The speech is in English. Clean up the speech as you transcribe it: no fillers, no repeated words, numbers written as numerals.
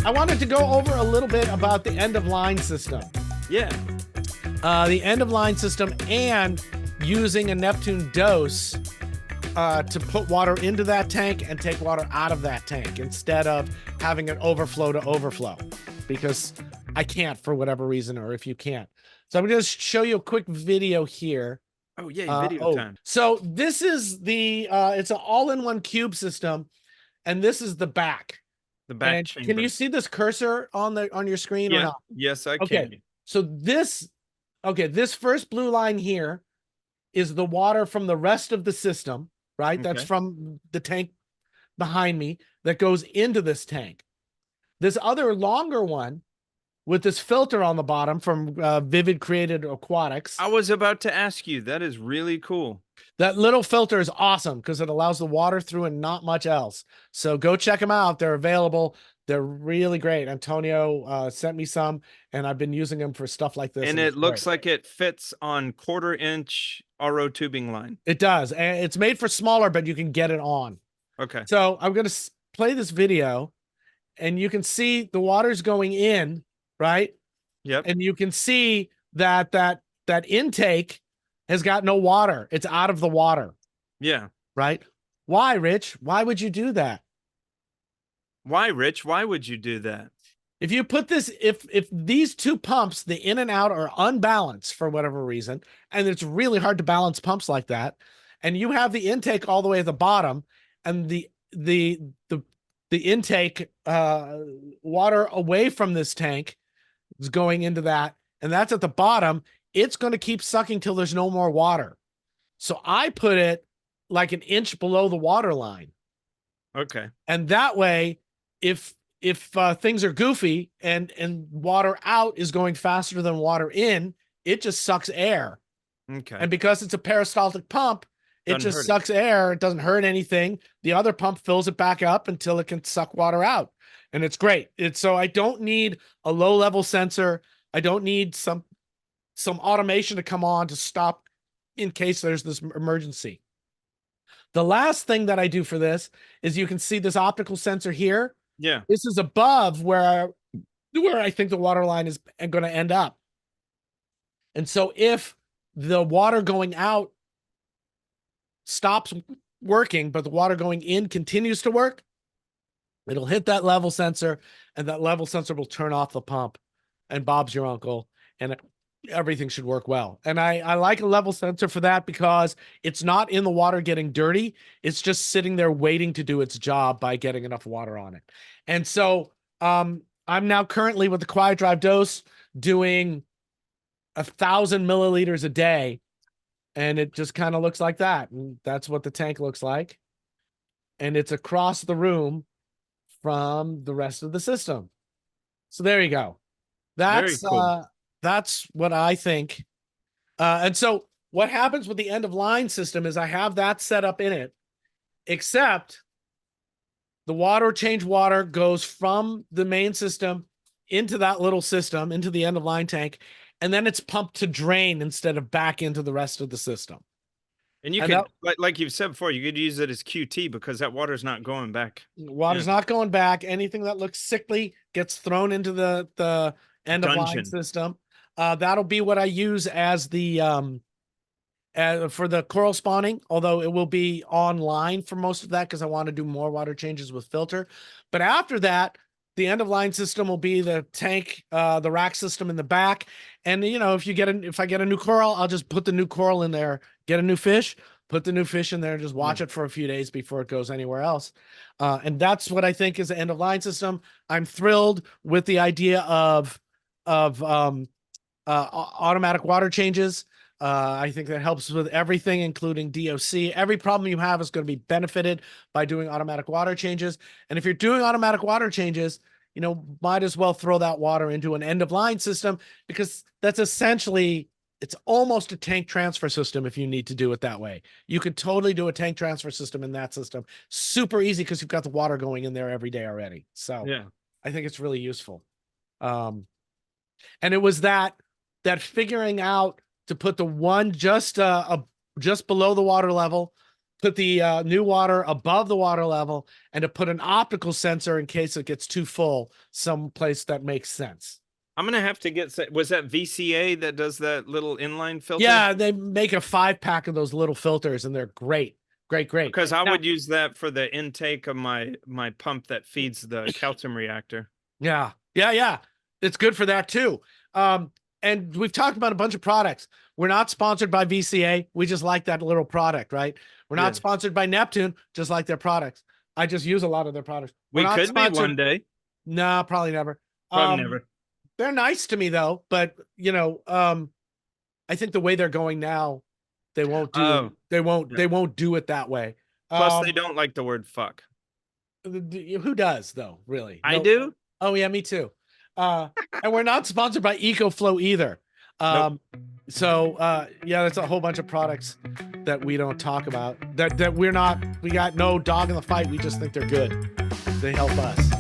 I wanted to go over a little bit about the end of line system. Yeah. The end of line system and using a Neptune dose to put water into that tank and take water out of that tank instead of having it overflow to overflow, because I can't for whatever reason, or if you can't. So I'm going to show you a quick video here. Oh, yeah, video time. So this is the, it's an all-in-one cube system, and this is the back. The back and chamber. Can you see this cursor on your screen? Yeah. Or not? Yes, I okay. can. So this first blue line here is the water from the rest of the system, right? Okay. That's from the tank behind me that goes into this tank. This other longer one with this filter on the bottom from Vivid Created Aquatics. I was about to ask you. That is really cool. That little filter is awesome because it allows the water through and not much else. So go check them out. They're available. They're really great. Antonio sent me some, and I've been using them for stuff like this. And it looks like it fits on 1/4-inch RO tubing line. It does. And it's made for smaller, but you can get it on. Okay. So I'm going to play this video, and you can see the water's going in, right? Yep. And you can see that intake has got no water. It's out of the water. Yeah. Right? Why, Rich? Why would you do that? Why, Rich? Why would you do that? If you put this, if these two pumps, the in and out, are unbalanced for whatever reason, and it's really hard to balance pumps like that, and you have the intake all the way at the bottom, and the intake water away from this tank is going into that, and that's at the bottom, it's going to keep sucking till there's no more water. So I put it like an inch below the water line. Okay. And that way, if things are goofy and water out is going faster than water in, it just sucks air. Okay. And because it's a peristaltic pump, it just sucks air. It doesn't hurt anything. The other pump fills it back up until it can suck water out. And it's great. So I don't need a low level sensor. I don't need some automation to come on to stop in case there's this emergency. The last thing that I do for this is you can see this optical sensor here. Yeah. This is above where I think the water line is going to end up. And so if the water going out stops working, but the water going in continues to work, it'll hit that level sensor, and that level sensor will turn off the pump, and Bob's your uncle, and everything should work well. And I like a level sensor for that because it's not in the water getting dirty. It's just sitting there waiting to do its job by getting enough water on it. And so I'm now currently with the Quiet Drive dose doing 1,000 milliliters a day. And it just kind of looks like that. And that's what the tank looks like. And it's across the room from the rest of the system. So there you go. That's very cool. That's what I think. And so what happens with the end of line system is I have that set up in it, except the water goes from the main system into that little system, into the end of line tank, and then it's pumped to drain instead of back into the rest of the system. And you could, like you've said before, you could use it as QT because that water's not going back. Water's not going back. Anything that looks sickly gets thrown into the end of line system. That'll be what I use as the for the coral spawning, although it will be online for most of that because I want to do more water changes with filter. But after that, the end of line system will be the tank, the rack system in the back. And if I get a new coral, I'll just put the new coral in there, get a new fish, put the new fish in there, and just watch it for a few days before it goes anywhere else. And that's what I think is the end of line system. I'm thrilled with the idea of automatic water changes. I think that helps with everything, including DOC. Every problem you have is going to be benefited by doing automatic water changes. And if you're doing automatic water changes, might as well throw that water into an end of line system, because that's essentially, it's almost a tank transfer system if you need to do it that way. You could totally do a tank transfer system in that system. Super easy because you've got the water going in there every day already. So yeah, I think it's really useful. And it was that figuring out to put the one just below the water level, put the new water above the water level and to put an optical sensor in case it gets too full someplace that makes sense. I'm going to have to get, was that VCA that does that little inline filter? Yeah, they make a 5-pack of those little filters and they're great. Great. Because I would use that for the intake of my pump that feeds the calcium reactor. Yeah. It's good for that too. And we've talked about a bunch of products. We're not sponsored by VCA. We just like that little product, right? We're not sponsored by Neptune, just like their products. I just use a lot of their products. We could be one day. No, probably never. Probably never. They're nice to me though, but I think the way they're going now, they won't do they won't do it that way. Plus, they don't like the word fuck. Who does though? Really? I do. Oh yeah, me too. And we're not sponsored by EcoFlow either. Nope. So that's a whole bunch of products that we don't talk about. We got no dog in the fight. We just think they're good. They help us.